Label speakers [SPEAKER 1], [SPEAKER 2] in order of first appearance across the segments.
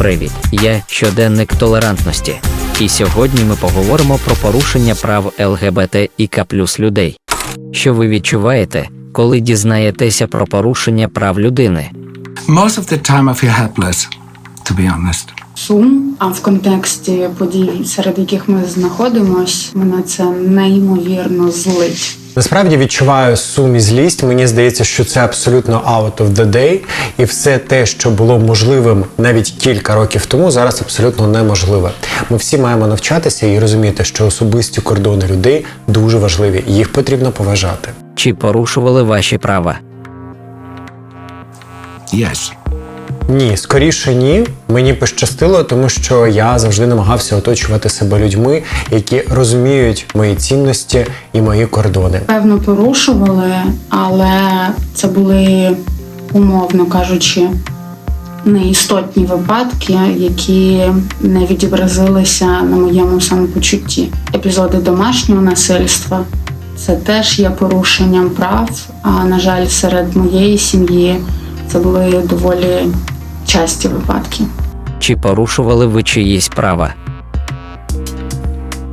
[SPEAKER 1] Привіт, я щоденник толерантності. І сьогодні ми поговоримо про порушення прав ЛГБТІК+ людей. Що ви відчуваєте, коли дізнаєтеся про порушення прав людини?
[SPEAKER 2] Most of the time I feel helpless, to be honest.
[SPEAKER 3] Сум, а в контексті подій, серед яких ми знаходимося, мене це неймовірно злить.
[SPEAKER 4] Насправді відчуваю сум і злість. Мені здається, що це абсолютно out of the day. І все те, що було можливим навіть кілька років тому, зараз абсолютно неможливе. Ми всі маємо навчатися і розуміти, що особисті кордони людей дуже важливі. Їх потрібно поважати.
[SPEAKER 1] Чи порушували ваші права?
[SPEAKER 2] Yes.
[SPEAKER 4] Ні, скоріше ні. Мені пощастило, тому що я завжди намагався оточувати себе людьми, які розуміють мої цінності і мої кордони.
[SPEAKER 3] Певно, порушували, але це були, умовно кажучи, неістотні випадки, які не відобразилися на моєму самопочутті. Епізоди домашнього насильства – це теж є порушенням прав, а, на жаль, серед моєї сім'ї це були доволі часті випадки.
[SPEAKER 1] Чи порушували ви чиїсь права?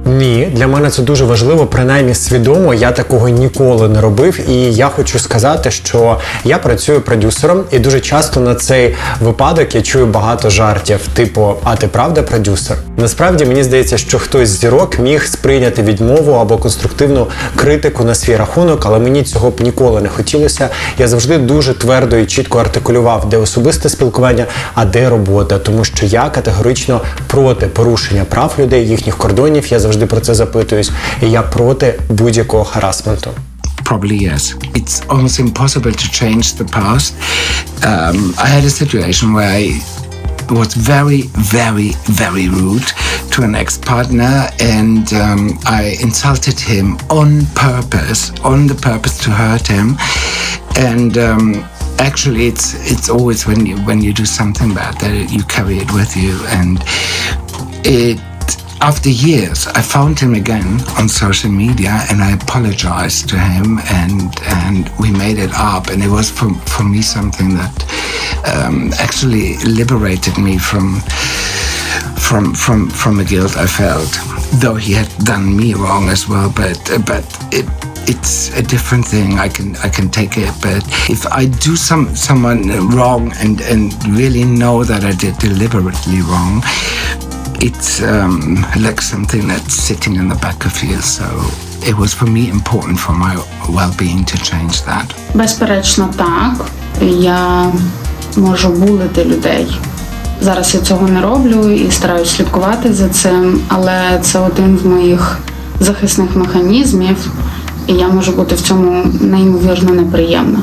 [SPEAKER 4] Ні, для мене це дуже важливо, принаймні свідомо, я такого ніколи не робив, і я хочу сказати, що я працюю продюсером, і дуже часто на цей випадок я чую багато жартів, типу, а ти правда продюсер? Насправді, мені здається, що хтось з зірок міг сприйняти відмову або конструктивну критику на свій рахунок, але мені цього б ніколи не хотілося. Я завжди дуже твердо і чітко артикулював, де особисте спілкування, а де робота, тому що я категорично проти порушення прав людей, їхніх кордонів, я завжди про це запитуюсь, і я проти будь-якого харасменту.
[SPEAKER 2] Probably yes. It's almost impossible to change the past. I had a situation where I was very rude to an ex-partner, and I insulted him on purpose to hurt him. And actually, it's always when you do something bad that you carry it with you, and after years, I found him again on social media, and I apologized to him, and we made it up, and it was for me something that actually liberated me from the guilt I felt, though he had done me wrong as well. But it's a different thing. I can take it, but if I do someone wrong and really know that I did deliberately wrong, it's like something that's sitting in the back of you. So it was for me important for my well-being to change that.
[SPEAKER 3] Безперечно, так. Я можу булити людей. Зараз я цього не роблю і стараюсь слідкувати за цим, але це один з моїх захисних механізмів, і я можу бути в цьому неймовірно неприємна.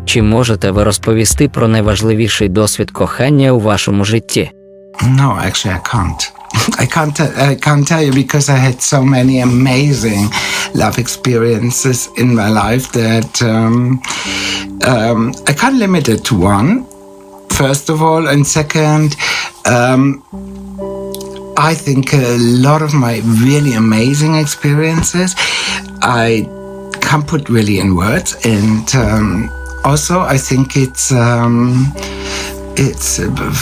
[SPEAKER 1] Чи можете ви розповісти про найважливіший досвід кохання у вашому житті?
[SPEAKER 2] No, actually I can't. I can't tell you because I had so many amazing love experiences in my life that I can't limit it to one, first of all, and second, I think a lot of my really amazing experiences I can't put really in words, and also I think it's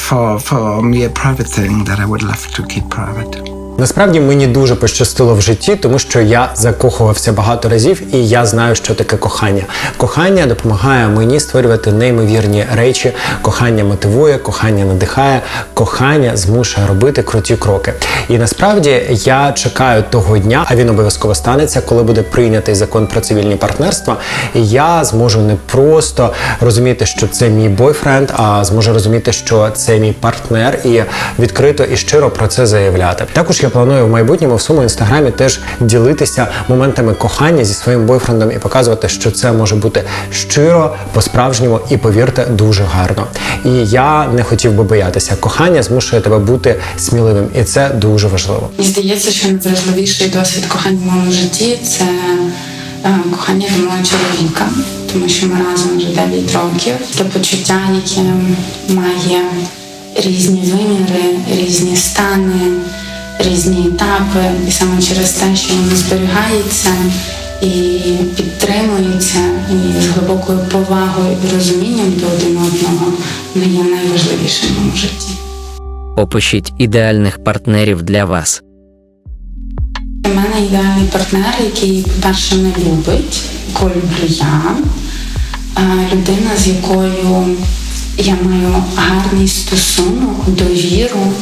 [SPEAKER 2] for me a private thing that I would love to keep private.
[SPEAKER 4] Насправді мені дуже пощастило в житті, тому що я закохувався багато разів і я знаю, що таке кохання. Кохання допомагає мені створювати неймовірні речі, кохання мотивує, кохання надихає, кохання змушує робити круті кроки. І насправді я чекаю того дня, а він обов'язково станеться, коли буде прийнятий закон про цивільні партнерства, і я зможу не просто розуміти, що це мій бойфренд, а зможу розуміти, що це мій партнер, і відкрито і щиро про це заявляти. Також я планую в майбутньому в своєму інстаграмі теж ділитися моментами кохання зі своїм бойфрендом і показувати, що це може бути щиро, по-справжньому і, повірте, дуже гарно. І я не хотів би боятися. Кохання змушує тебе бути сміливим, і це дуже важливо.
[SPEAKER 5] Мені здається, що найважливіший досвід кохання в моєму житті – це кохання до мого чоловіка, тому що ми разом вже 9 років. Таке почуття, яке має різні виміри, різні стани, різні етапи, і саме через те, що воно зберігається і підтримується, і з глибокою повагою і розумінням до один одного, воно є найважливішим в моєму житті.
[SPEAKER 1] Опишіть ідеальних партнерів для вас.
[SPEAKER 5] Для мене ідеальний партнер, який, по-перше, мене любить, якого люблю я, людина, з якою я маю гарний стосунок, довіру,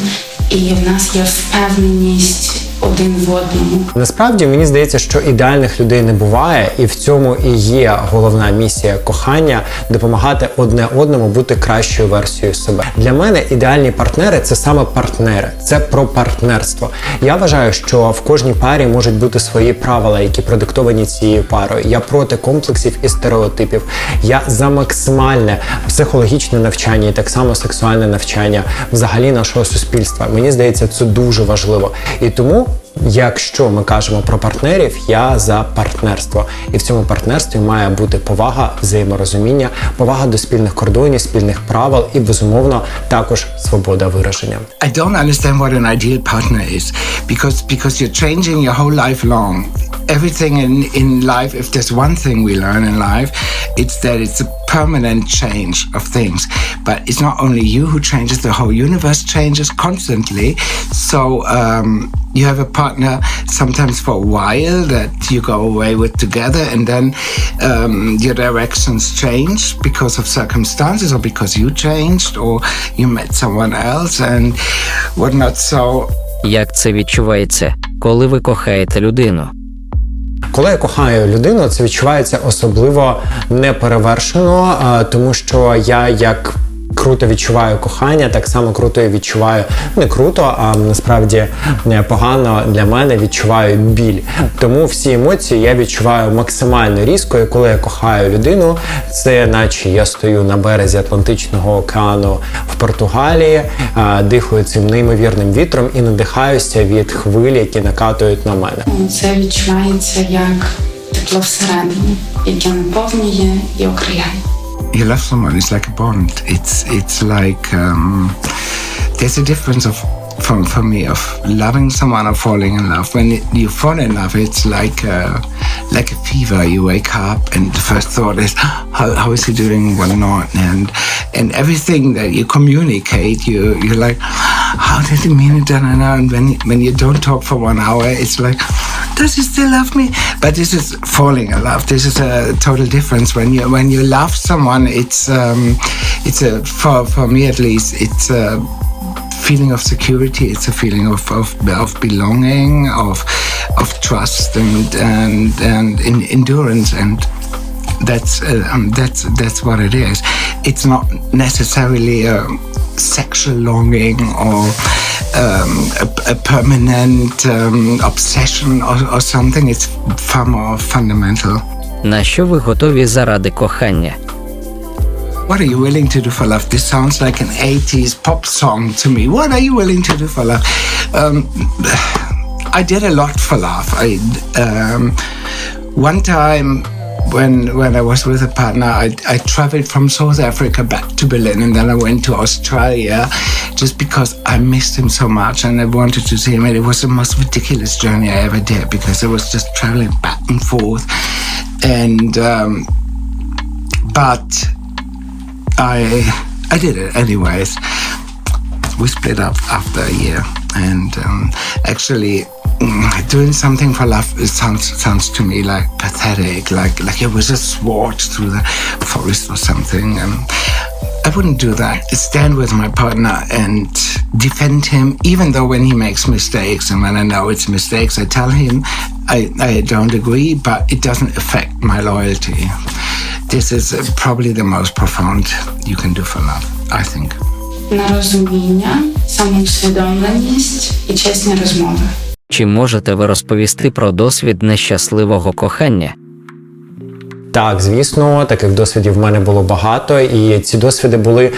[SPEAKER 5] і в нас є впевненість один в одному.
[SPEAKER 4] Насправді, мені здається, що ідеальних людей не буває, і в цьому і є головна місія кохання – допомагати одне одному бути кращою версією себе. Для мене ідеальні партнери – це саме партнери, це про партнерство. Я вважаю, що в кожній парі можуть бути свої правила, які продиктовані цією парою. Я проти комплексів і стереотипів. Я за максимальне психологічне навчання і так само сексуальне навчання взагалі нашого суспільства. Мені здається, це дуже важливо. І тому, якщо ми кажемо про партнерів, я за партнерство. І в цьому партнерстві має бути повага, взаєморозуміння, повага до спільних кордонів, спільних правил і, безумовно, також свобода вираження.
[SPEAKER 2] I don't understand what an ideal partner is because you're changing your whole life long. Everything in life, if there's one thing we learn in life, it's that it's a permanent change of things. But it's not only you who changes, the whole universe changes constantly. So you have a partner sometimes for a while that you go away with together, and then your directions change because of circumstances or because you changed or you met someone else and whatnot. So
[SPEAKER 1] Як це відчувається, коли ви кохаєте людину?
[SPEAKER 4] Коли я кохаю людину, це відчувається особливо неперевершено, тому що я як круто відчуваю кохання, так само круто я відчуваю, не круто, а насправді погано для мене відчуваю біль. Тому всі емоції я відчуваю максимально різко, і коли я кохаю людину, це наче я стою на березі Атлантичного океану в Португалії, дихаю цим неймовірним вітром і надихаюся від хвиль, які накатують на мене.
[SPEAKER 5] Це відчувається як тепло всередині, яке наповнює і окриляє.
[SPEAKER 2] you love someone, it's like a bond. It's like there's a difference of for me of loving someone or falling in love. When you fall in love, it's like a fever. You wake up and the first thought is how is he doing, what not, and everything that you communicate, you're like, how did he mean it? And when you don't talk for 1 hour, it's like, does he still love me? But this is falling in love. This is a total difference. When you love someone, it's a for me at least, it's a feeling of security. It's a feeling of belonging, of trust and endurance, and that's what it is. It's not necessarily a sexual longing or a permanent obsession or something. It's far more fundamental.
[SPEAKER 1] На що ви готові заради кохання?
[SPEAKER 2] What are you willing to do for love? This sounds like an 80s pop song to me. What are you willing to do for love? I did a lot for love. One time when I was with a partner, I traveled from South Africa back to Berlin, and then I went to Australia just because I missed him so much and I wanted to see him. And it was the most ridiculous journey I ever did because I was just traveling back and forth. And but I did it anyways. We split up after a year, and actually doing something for love, it sounds to me like pathetic, like it was a sword through the forest or something. I wouldn't do that. I stand with my partner and defend him, even though when he makes mistakes, and when I know it's mistakes, I tell him I don't agree, but it doesn't affect my loyalty. This is probably the most profound you can do for love, I think.
[SPEAKER 5] На розуміння, самоусвідомленість і чесні розмови.
[SPEAKER 1] Чи можете ви розповісти про досвід нещасливого кохання?
[SPEAKER 4] Так, звісно, таких досвідів в мене було багато, і ці досвіди були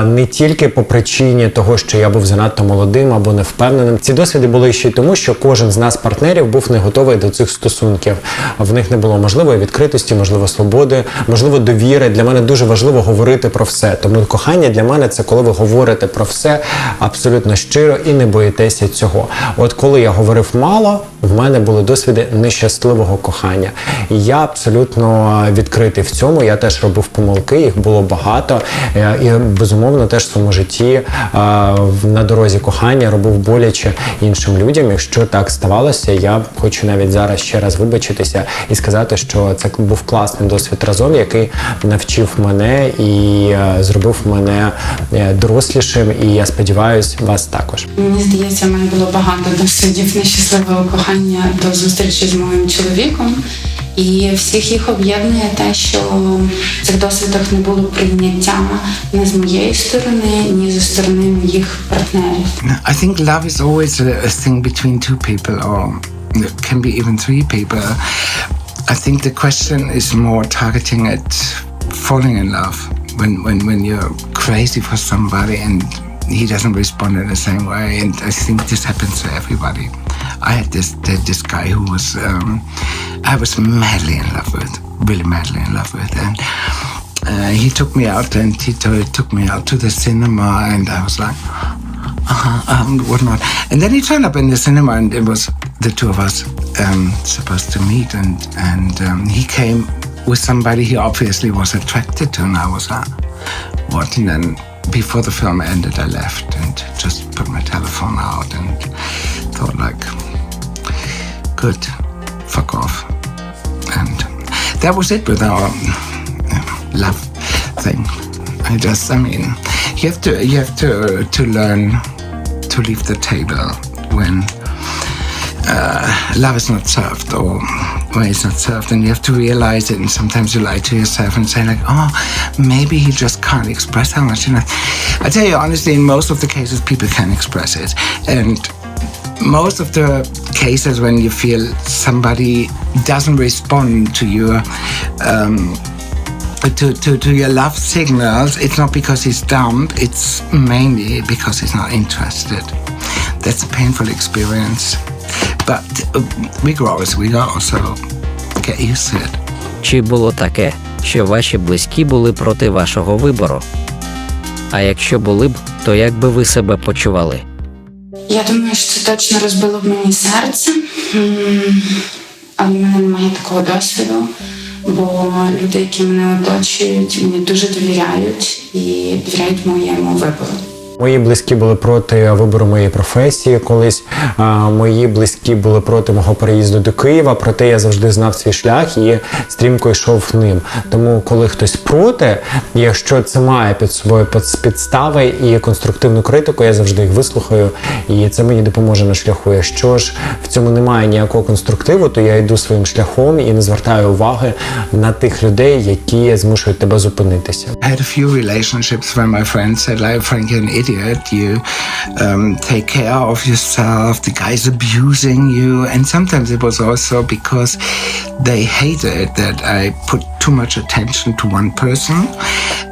[SPEAKER 4] не тільки по причині того, що я був занадто молодим або невпевненим. Ці досвіди були ще й тому, що кожен з нас, партнерів, був не готовий до цих стосунків. В них не було можливої відкритості, можливо, свободи, можливо, довіри. Для мене дуже важливо говорити про все. Тому кохання для мене – це коли ви говорите про все абсолютно щиро і не боїтеся цього. От коли я говорив мало, в мене були досвіди нещасливого кохання. І я абсолютно відкритий в цьому. Я теж робив помилки, їх було багато. І, безумовно, теж в своєму житті на дорозі кохання робив боляче іншим людям. Якщо так ставалося, я хочу навіть зараз ще раз вибачитися і сказати, що це був класний досвід разом, який навчив мене і зробив мене дорослішим, і я сподіваюся, вас також.
[SPEAKER 5] Мені здається, в мене було багато досвідів нещасливого кохання до зустрічі з моїм чоловіком. І всіх їх об'єднує те, що в цих досвідах не було прийняття ні з моєї сторони, ні зі сторони моїх партнерів.
[SPEAKER 2] I think love is always a thing between two people, or it can be even three people. I think the question is more targeting at falling in love when you're crazy for somebody and he doesn't respond in the same way. And I think this happens to everybody. I had this guy who was I was madly in love with, really madly in love with, and he took me out and he took me out to the cinema, and I was like, whatnot. And then he turned up in the cinema, and it was the two of us supposed to meet, and he came with somebody he obviously was attracted to, and I was like, what? And then before the film ended, I left and just put my telephone out and thought like, good, fuck off. And that was it with our love thing. I mean, you have to learn to leave the table when love is not served, or when it's not served, and you have to realize it. And sometimes you lie to yourself and say like, oh, maybe he just can't express how much. I tell you honestly, in most of the cases, people can express it, and most of the cases when you feel somebody doesn't respond to your to your love signals, it's not because he's dumb, it's mainly because he's not interested. That's a painful experience, but we grow as we go, so get used to it.
[SPEAKER 1] Чи було таке, що ваші близькі були проти вашого вибору? А якщо були б, то як би ви себе почували?
[SPEAKER 5] Я думаю, що це точно розбило б мені серце, але в мене немає такого досвіду, бо люди, які мене оточують, мені дуже довіряють і довіряють моєму вибору.
[SPEAKER 4] Мої близькі були проти вибору моєї професії колись, мої близькі були проти мого переїзду до Києва, проте я завжди знав свій шлях і стрімко йшов ним. Тому коли хтось проти, якщо це має під собою підстави і конструктивну критику, я завжди їх вислухаю, і це мені допоможе на шляху. Якщо ж в цьому немає ніякого конструктиву, то я йду своїм шляхом і не звертаю уваги на тих людей, які змушують тебе зупинитися.
[SPEAKER 2] I had a few relationships where my friends said like, Frank, you're an idiot. You take care of yourself. The guy's abusing you. And sometimes it was also because they hated that I put too much attention to one person,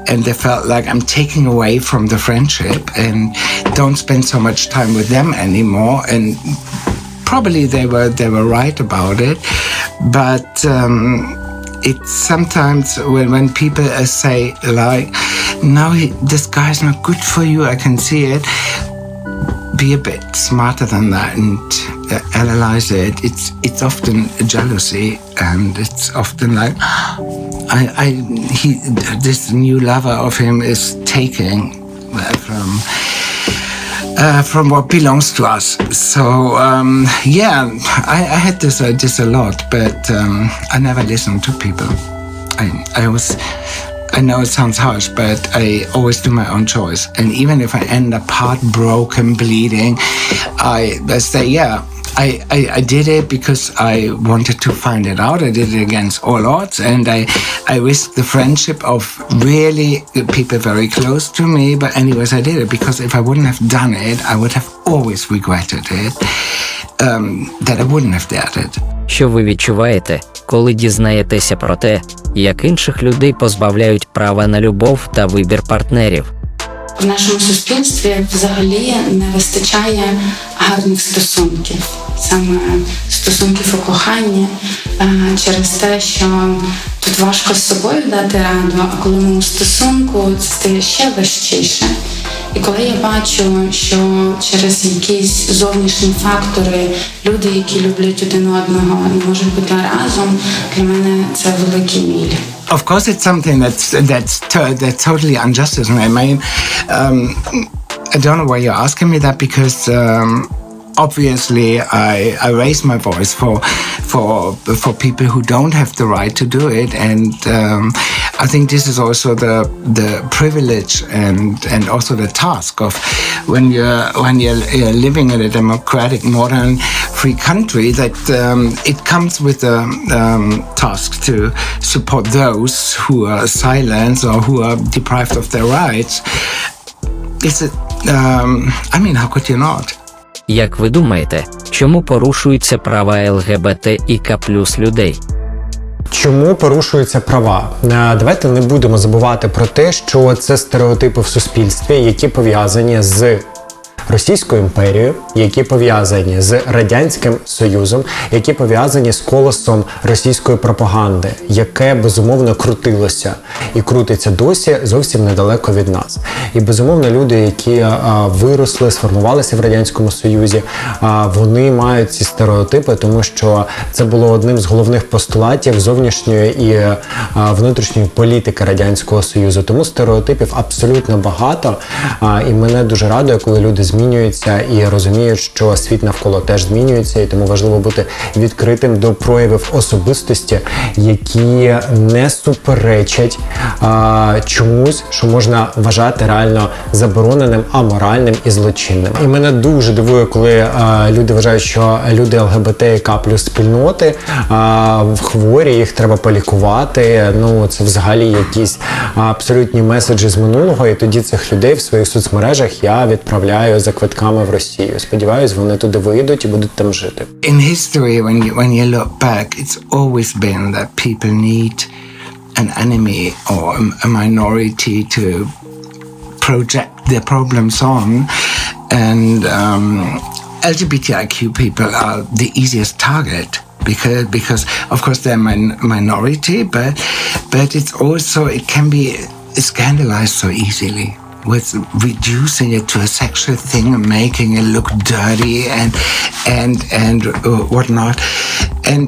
[SPEAKER 2] and they felt like I'm taking away from the friendship and don't spend so much time with them anymore. And probably they were right about it, but it's sometimes when people say like, no, this guy's not good for you, I can see it. Be a bit smarter than that and analyze it. It's often jealousy, and it's often like, this new lover of him is taking from what belongs to us. So yeah, I had this a lot, but I never listened to people. I know it sounds harsh, but I always do my own choice. And even if I end up heartbroken, bleeding, I say, yeah, I did it because I wanted to find it out. I did it against all odds, and I risked the friendship of really people very close to me. But anyways, I did it because if I wouldn't have done it, I would have always regretted it, that I wouldn't have dared it.
[SPEAKER 1] Що ви відчуваєте, коли дізнаєтеся про те, як інших людей позбавляють права на любов та вибір партнерів?
[SPEAKER 5] В нашому суспільстві взагалі не вистачає гарних стосунків, саме стосунків у коханні, через те, що тут важко з собою дати раду, а коли ми у стосунку, це стає ще важчіше. І коли я бачу, що через якісь зовнішні фактори люди, які люблять один одного, не можуть бути разом, для мене це великий біль.
[SPEAKER 2] Of course, it's something that's totally injustice. And I mean, I don't know why you're asking me that because obviously I raise my voice for people who don't have the right to do it, and I think this is also the privilege and also the task of when you're living in a democratic, modern, free country, that it comes with a task to support those who are silenced or who are deprived of their rights. I mean, how could you not?
[SPEAKER 1] Як ви думаєте, чому порушуються права ЛГБТІК+ людей?
[SPEAKER 4] Чому порушуються права? Давайте не будемо забувати про те, що це стереотипи в суспільстві, які пов'язані з Російською імперією, які пов'язані з Радянським Союзом, які пов'язані з колосом російської пропаганди, яке, безумовно, крутилося і крутиться досі зовсім недалеко від нас. І, безумовно, люди, які виросли, сформувалися в Радянському Союзі, вони мають ці стереотипи, тому що це було одним з головних постулатів зовнішньої і внутрішньої політики Радянського Союзу. Тому стереотипів абсолютно багато, і мене дуже радує, коли люди змінюються і розуміють, що світ навколо теж змінюється, і тому важливо бути відкритим до проявів особистості, які не суперечать чомусь, що можна вважати реально забороненим, аморальним і злочинним. І мене дуже дивує, коли люди вважають, що люди ЛГБТІК+ спільноти хворі, їх треба полікувати. Ну, це взагалі якісь абсолютні меседжі з минулого, і тоді цих людей в своїх соцмережах я відправляю за квитками в Росію. Сподіваюсь, вони туди виїдуть і будуть там жити.
[SPEAKER 2] In history, when you look back, it's always been that people need an enemy or a minority to project their problems on, and LGBTIQ people are the easiest target because of course they're minority, but it's also, it can be scandalized so easily with reducing it to a sexual thing and making it look dirty and whatnot. And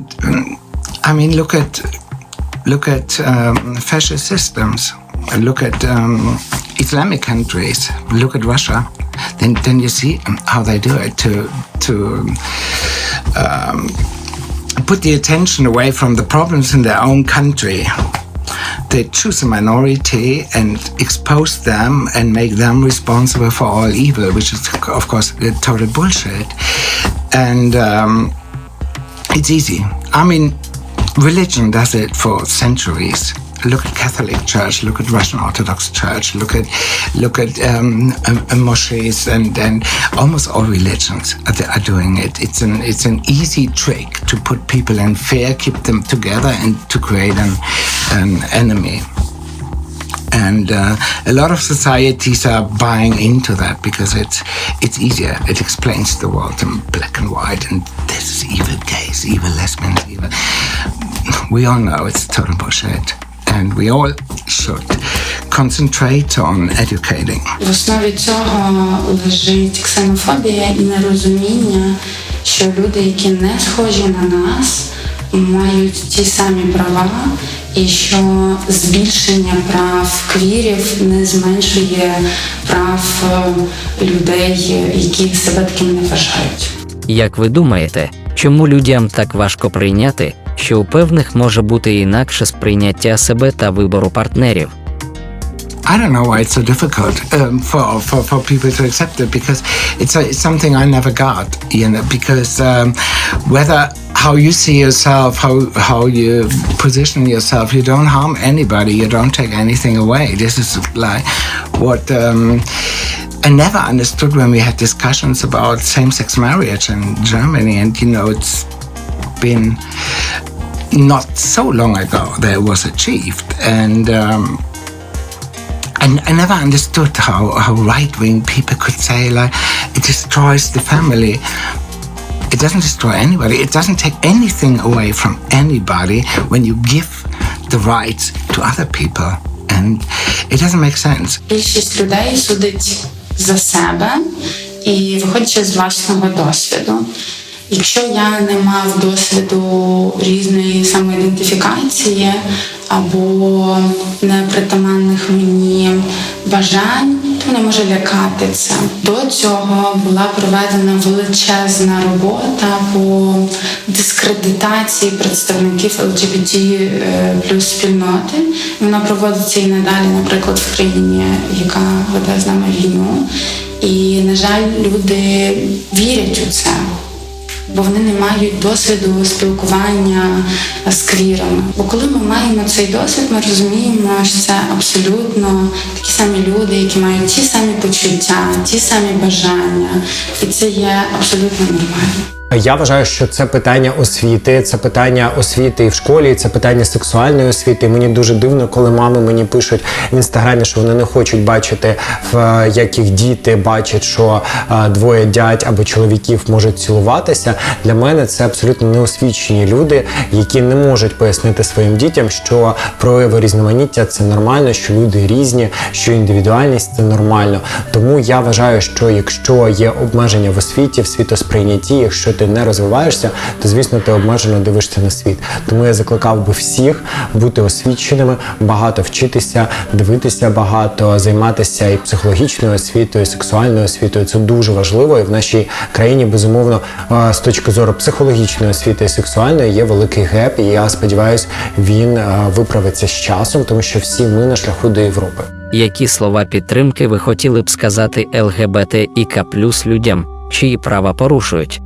[SPEAKER 2] I mean, look at fascist systems. Look at Islamic countries. Look at Russia. Then you see how they do it to put the attention away from the problems in their own country. They choose a minority and expose them and make them responsible for all evil, which is, of course, total bullshit. And it's easy. I mean, religion does it for centuries. Look at Catholic Church, look at Russian Orthodox Church, look at mosques, and almost all religions are doing it. It's an easy trick to put people in fear, keep them together, and to create an enemy. And a lot of societies are buying into that because it's easier. It explains the world in black and white, and this is evil gays, evil lesbians, evil. We all know it's total bullshit. And we all should concentrate on educating.
[SPEAKER 5] В основі цього лежить ксенофобія і нерозуміння, що люди, які не схожі на нас, мають ті самі права, і що збільшення прав квірів не зменшує прав людей, які себе таким не вважають.
[SPEAKER 1] Як ви думаєте, чому людям так важко прийняти, що у певних може бути інакше сприйняття себе та вибору партнерів?
[SPEAKER 2] I don't know why it's so difficult for people to accept it, because it's something I never got, you know, because whether how you see yourself, how you position yourself, you don't harm anybody, you don't take anything away. This is like what I never understood when we had discussions about same-sex marriage in Germany, and you know, it's been not so long ago that it was achieved, and I never understood how right-wing people could say, like, it destroys the family. It doesn't destroy anybody. It doesn't take anything away from anybody when you give the rights to other people. And it doesn't make sense.
[SPEAKER 5] Більшість людей судить за себе і виходячи з власного досвіду. Якщо я не мав досвіду різної самоідентифікації або непритаманних мені бажань, то не може лякати це. До цього була проведена величезна робота по дискредитації представників ЛГБТ плюс спільноти. Вона проводиться і надалі, наприклад, в країні, яка веде з нами війну. І, на жаль, люди вірять у це. Бо вони не мають досвіду спілкування з квірами. Бо коли ми маємо цей досвід, ми розуміємо, що це абсолютно такі самі люди, які мають ті самі почуття, ті самі бажання. І це є абсолютно нормально.
[SPEAKER 4] Я вважаю, що це питання освіти і в школі, і це питання сексуальної освіти. І мені дуже дивно, коли мами мені пишуть в інстаграмі, що вони не хочуть бачити, як їх діти бачать, що двоє дядь або чоловіків можуть цілуватися. Для мене це абсолютно неосвічені люди, які не можуть пояснити своїм дітям, що прояви різноманіття – це нормально, що люди різні, що індивідуальність – це нормально. Тому я вважаю, що якщо є обмеження в освіті, в світосприйнятті, якщо ти не розвиваєшся, то, звісно, ти обмежено дивишся на світ. Тому я закликав би всіх бути освіченими, багато вчитися, дивитися багато, займатися і психологічною освітою, і сексуальною освітою. Це дуже важливо, і в нашій країні, безумовно, з точки зору психологічної освіти і сексуальної є великий геп, і я сподіваюся, він виправиться з часом, тому що всі ми на шляху до Європи.
[SPEAKER 1] Які слова підтримки ви хотіли б сказати ЛГБТІК+ людям, чиї права порушують?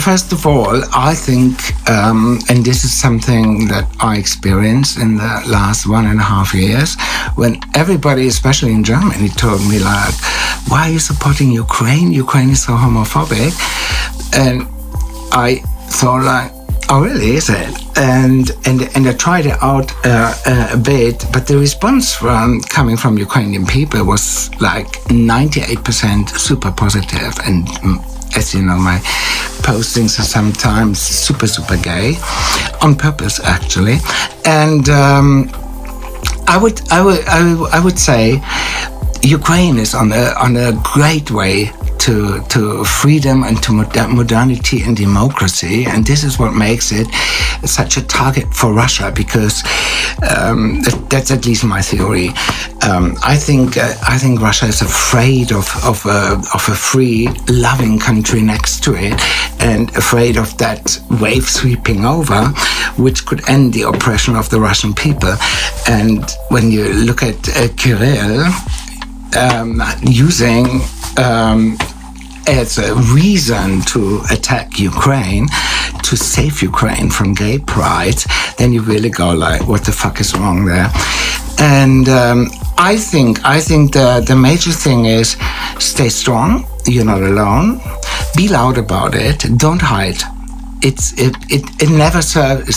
[SPEAKER 2] First of all, I think, and this is something that I experienced in the last 1.5 years, when everybody, especially in Germany, told me like, why are you supporting Ukraine? Ukraine is so homophobic. And I thought like, oh really, is it? And I tried it out a bit, but the response coming from Ukrainian people was like 98% super positive, and as you know, my postings are sometimes super gay, on purpose actually. And I would say Ukraine is on a great way to freedom and to modernity and democracy, and this is what makes it such a target for Russia, because that's at least my theory. I think Russia is afraid of a free, loving country next to it, and afraid of that wave sweeping over, which could end the oppression of the Russian people. And when you look at Kirill using as a reason to attack Ukraine, to save Ukraine from gay pride, then you really go like, what the fuck is wrong there? And I think the major thing is stay strong. You're not alone. Be loud about it. Don't hide. It never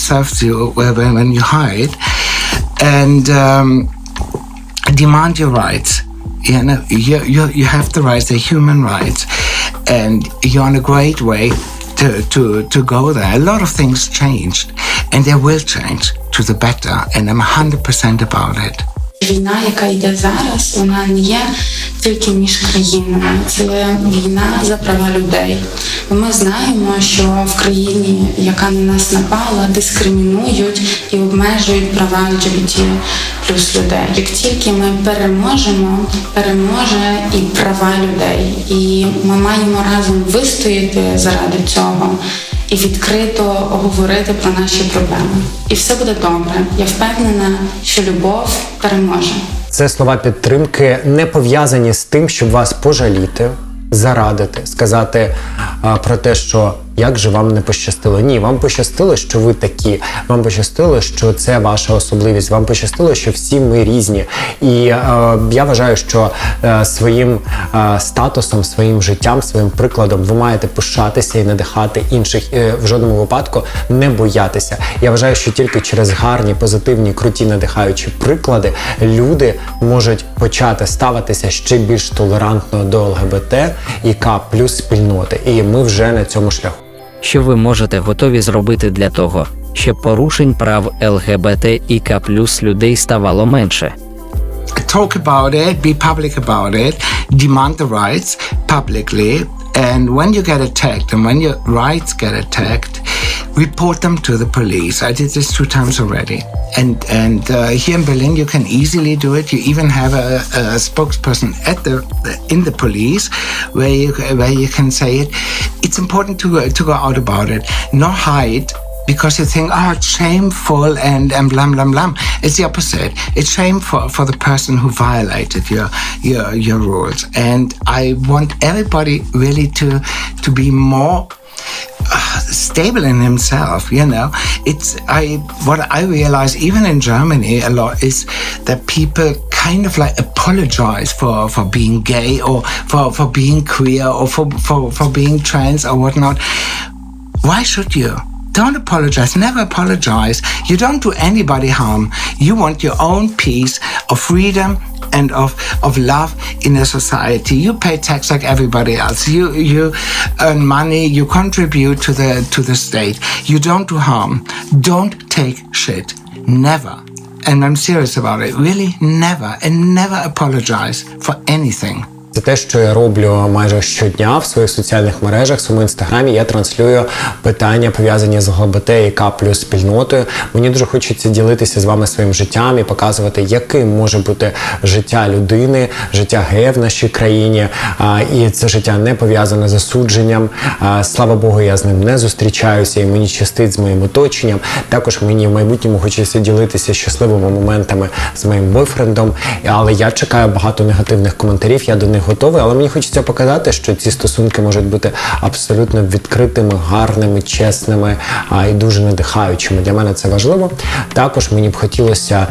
[SPEAKER 2] serves you when you hide. And demand your rights. You know, you have the rights, the human rights, and you're on a great way to go there. A lot of things changed, and they will change to the better, and I'm 100% about it.
[SPEAKER 5] Війна, яка йде зараз, вона не є тільки між країнами. Це війна за права людей. Бо ми знаємо, що в країні, яка на нас напала, дискримінують і обмежують права ЛГБТ плюс людей. Як тільки ми переможемо, переможе і права людей. І ми маємо разом вистояти заради цього і відкрито говорити про наші проблеми. І все буде добре. Я впевнена, що любов переможе.
[SPEAKER 4] Це слова підтримки, не пов'язані з тим, щоб вас пожаліти, зарадити, сказати про те, що як же вам не пощастило. Ні, вам пощастило, що ви такі. Вам пощастило, що це ваша особливість. Вам пощастило, що всі ми різні. І я вважаю, що своїм статусом, своїм життям, своїм прикладом ви маєте пишатися і надихати інших. В жодному випадку не боятися. Я вважаю, що тільки через гарні, позитивні, круті, надихаючі приклади люди можуть почати ставитися ще більш толерантно до ЛГБТ і К+ спільноти. І ми вже на цьому шляху.
[SPEAKER 1] Що ви можете готові зробити для того, щоб порушень прав ЛГБТІК+ людей ставало менше?
[SPEAKER 2] talk about it, be public about it, demand the rights publicly, and when you get attacked and when your rights get attacked, report them to the police. I did this 2 times already. And here in Berlin, you can easily do it. You even have a spokesperson in the police where you can say it. It's important to go out about it, not hide. Because you think, oh, it's shameful and blah, blah, blah. It's the opposite. It's shameful for the person who violated your rules. And I want everybody really to be more stable in himself, you know. What I realize even in Germany a lot is that people kind of like apologize for being gay or for being queer or for being trans or whatnot. Why should you? Don't apologize. Never apologize. You don't do anybody harm. You want your own peace of freedom and of love in a society. You pay tax like everybody else. You earn money. You contribute to the state. You don't do harm. Don't take shit. Never. And I'm serious about it. Really, never. And never apologize for anything.
[SPEAKER 4] Це те, що я роблю майже щодня в своїх соціальних мережах, в своєму інстаграмі. Я транслюю питання, пов'язані з ЛГБТ і К+ спільнотою. Мені дуже хочеться ділитися з вами своїм життям і показувати, яким може бути життя людини, життя гея в нашій країні. І це життя не пов'язане з засудженням. Слава Богу, я з ним не зустрічаюся і мені щастить з моїм оточенням. Також мені в майбутньому хочеться ділитися щасливими моментами з моїм бойфрендом. Але я чекаю багато негативних коментарів, я до них готовий, але мені хочеться показати, що ці стосунки можуть бути абсолютно відкритими, гарними, чесними і дуже надихаючими. Для мене це важливо. Також мені б хотілося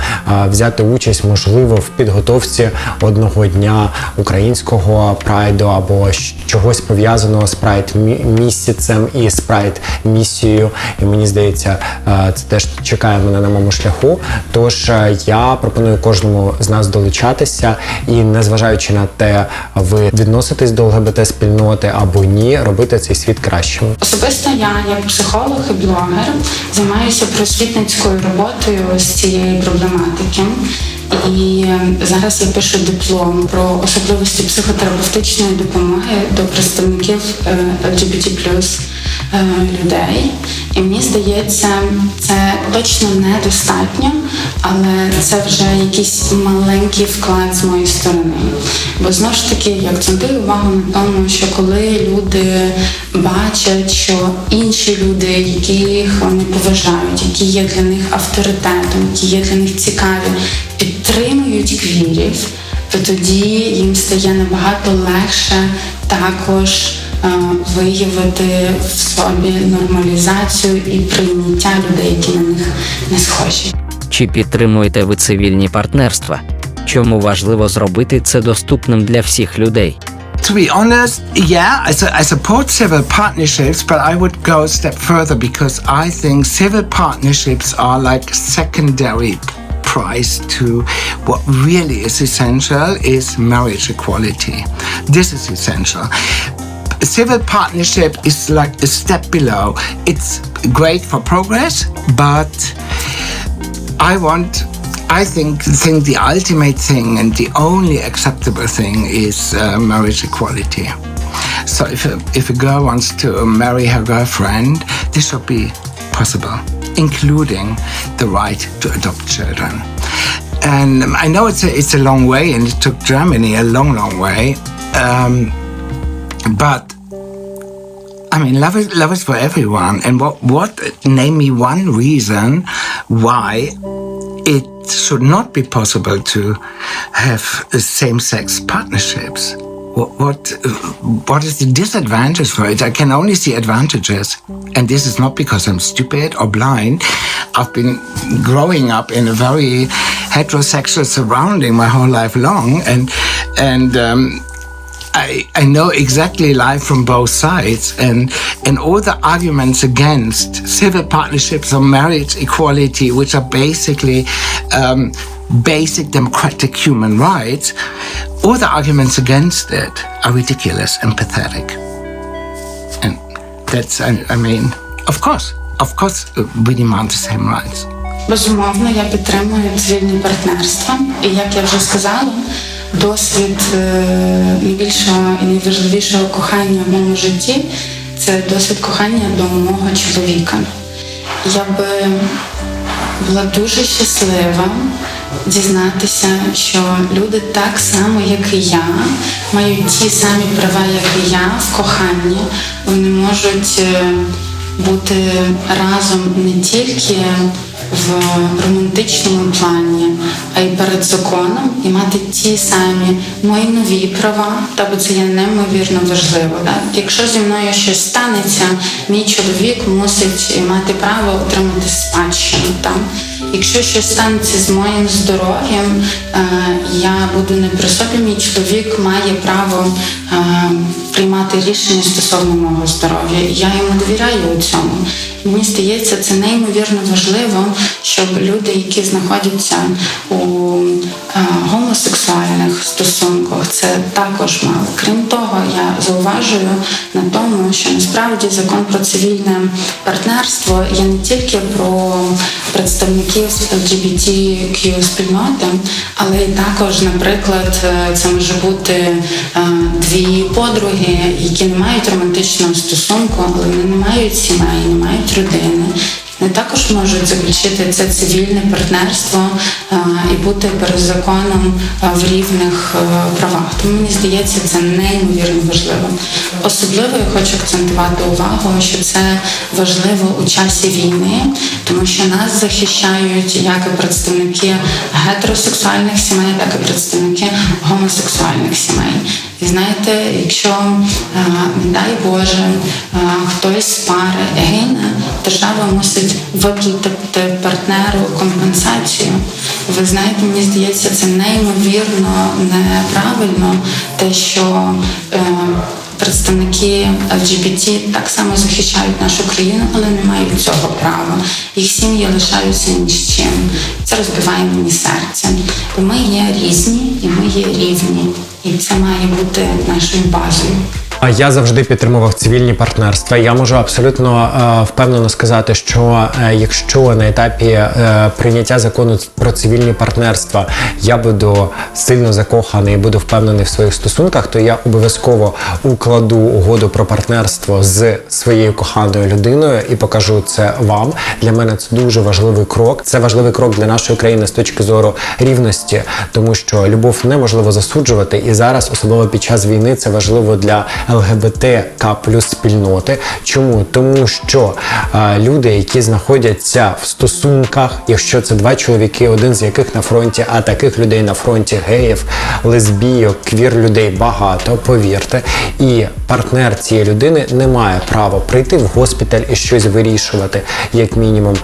[SPEAKER 4] взяти участь, можливо, в підготовці одного дня українського прайду або чогось пов'язаного з прайд-місяцем і з прайд-місією. І мені здається, це теж чекає мене на моєму шляху. Тож я пропоную кожному з нас долучатися і, незважаючи на те, ви відноситесь до ЛГБТ-спільноти або ні, робити цей світ кращим.
[SPEAKER 5] Особисто я, як психолог і блогер, займаюся просвітницькою роботою з цієї проблематики. І зараз я пишу диплом про особливості психотерапевтичної допомоги до представників LGBT+ людей. І мені здається, це точно недостатньо, але це вже якийсь маленький вклад з моєї сторони. Бо знову ж таки я акцентую увагу на тому, що коли люди бачать, що інші люди, яких вони поважають, які є для них авторитетом, які є для них цікаві, підтримують квірів, то тоді їм стає набагато легше також виявити в собі нормалізацію і прийняття людей, які на них не схожі.
[SPEAKER 1] Чи підтримуєте ви цивільні партнерства? Чому важливо зробити це доступним для всіх людей?
[SPEAKER 2] To be honest, yeah, I support civil partnerships, but I would go a step further because I think civil partnerships are like secondary price to what really is essential is marriage equality. This is essential. Civil partnership is like a step below. It's great for progress, but I think the ultimate thing and the only acceptable thing is marriage equality. So if a girl wants to marry her girlfriend, this should be possible, including the right to adopt children. And I know it's a long way, and it took Germany a long, long way. But I mean, love is for everyone. And what name me one reason why it should not be possible to have same-sex partnerships. What is the disadvantage for it? I can only see advantages. And this is not because I'm stupid or blind. I've been growing up in a very heterosexual surrounding my whole life long. And I know exactly life from both sides, and all the arguments against civil partnerships or marriage equality, which are basically basic democratic human rights, all the arguments against it are ridiculous and pathetic. And that's, I mean, of course, we demand the same rights.
[SPEAKER 5] Безумовно, я підтримую цивільне партнерство. І як я вже сказала, досвід найбільшого і найважливішого кохання в моєму житті – це досвід кохання до мого чоловіка. Я би була дуже щаслива дізнатися, що люди так само, як і я, мають ті самі права, як і я, в коханні. Вони можуть бути разом не тільки в романтичному плані, а й перед законом, і мати ті самі мої нові права, бо це є неймовірно важливо. Так? Якщо зі мною щось станеться, мій чоловік мусить мати право отримати спадщину. Так? Якщо щось станеться з моїм здоров'ям, я буду не при собі, мій чоловік має право приймати рішення стосовно мого здоров'я. Я йому довіряю у цьому. Мені здається, це неймовірно важливо, щоб люди, які знаходяться у гомосексуальних стосунках, це також мали. Крім того, я зауважую на тому, що насправді закон про цивільне партнерство є не тільки про представників LGBTQ-спільноти, але й також, наприклад, це може бути дві подруги, які не мають романтичного стосунку, але вони не мають сімей, не мають родини. Вони також можуть заключити це цивільне партнерство і бути перед законом в рівних правах. Тому мені здається, це неймовірно важливо. Особливо я хочу акцентувати увагу, що це важливо у часі війни, тому що нас захищають як і представники гетеросексуальних сімей, так і представники гомосексуальних сімей. І знаєте, якщо, не дай Боже, хтось з пари гине, держава мусить виплатити партнеру компенсацію. Ви знаєте, мені здається, це неймовірно неправильно, те, що представники ЛГБТ так само захищають нашу країну, але не мають цього права. Їх сім'ї лишаються ні з чим. Це розбиває мені серце. Бо ми є різні і ми є рівні. І це має бути нашою базою.
[SPEAKER 4] Я завжди підтримував цивільні партнерства. Я можу абсолютно впевнено сказати, що якщо на етапі прийняття закону про цивільні партнерства я буду сильно закоханий і буду впевнений в своїх стосунках, то я обов'язково укладу угоду про партнерство з своєю коханою людиною і покажу це вам. Для мене це дуже важливий крок. Це важливий крок для нашої країни з точки зору рівності, тому що любов неможливо засуджувати, і зараз, особливо під час війни, це важливо для ЛГБТК плюс спільноти. Чому? Тому що люди, які знаходяться в стосунках, якщо це два чоловіки, один з яких на фронті, а таких людей на фронті геїв, лесбійок, квір-людей багато, повірте, і партнер цієї людини не має права прийти в госпіталь і щось вирішувати, як мінімум,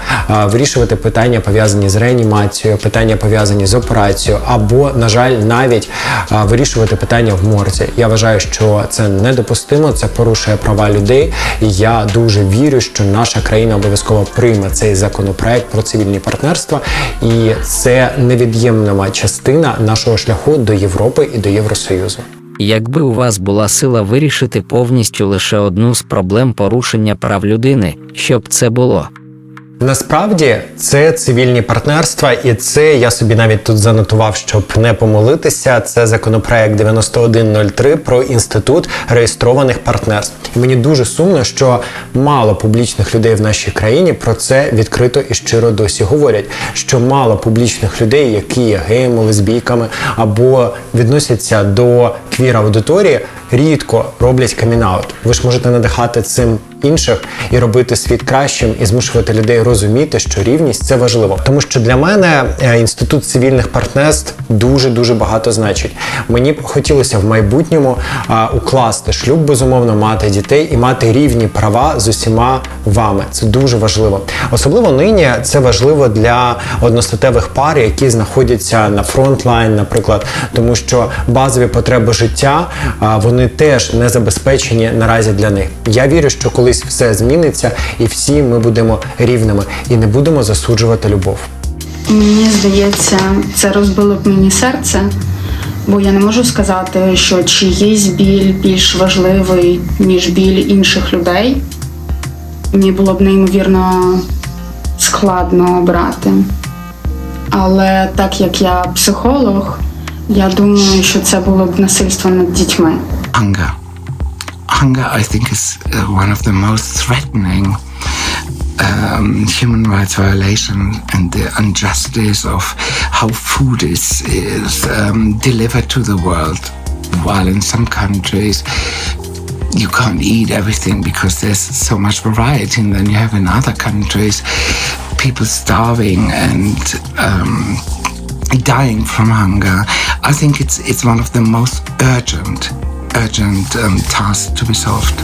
[SPEAKER 4] вирішувати питання, пов'язані з реанімацією, питання, пов'язані з операцією, або, на жаль, навіть вирішувати питання в морзі. Я вважаю, що це недопустимо, це порушує права людей, і я дуже вірю, що наша країна обов'язково прийме цей законопроект про цивільні партнерства, і це невід'ємна частина нашого шляху до Європи і до Євросоюзу.
[SPEAKER 1] Якби у вас була сила вирішити повністю лише одну з проблем порушення прав людини, що б це було?
[SPEAKER 4] Насправді, це цивільні партнерства, і це я собі навіть тут занотував, щоб не помилитися. Це законопроект 9103 про інститут реєстрованих партнерств. І мені дуже сумно, що мало публічних людей в нашій країні про це відкрито і щиро досі говорять. Що мало публічних людей, які є геями, лесбійками або відносяться до квір-аудиторії, рідко роблять камін-аут. Ви ж можете надихати цим інших і робити світ кращим, і змушувати людей розуміти, що рівність – це важливо. Тому що для мене інститут цивільних партнерств дуже-дуже багато значить. Мені б хотілося в майбутньому укласти шлюб, безумовно, мати дітей і мати рівні права з усіма вами. Це дуже важливо. Особливо нині це важливо для одностатевих пар, які знаходяться на фронтлайн, наприклад, тому що базові потреби життя, вони теж не забезпечені наразі для них. Я вірю, що колись все зміниться і всі ми будемо рівними і не будемо засуджувати любов.
[SPEAKER 3] Мені здається, це розбило б мені серце, бо я не можу сказати, що чиїсь біль більш важливий, ніж біль інших людей. Мені було б неймовірно складно обрати. Але так як я психолог, я думаю, що це було б насильство над дітьми.
[SPEAKER 2] Hunger. Hunger, I think, is one of the most threatening human rights violation and the injustice of how food is delivered to the world. While in some countries you can't eat everything because there's so much variety, and then you have in other countries people starving and dying from hunger. I think it's one of the most urgent tasks to be solved.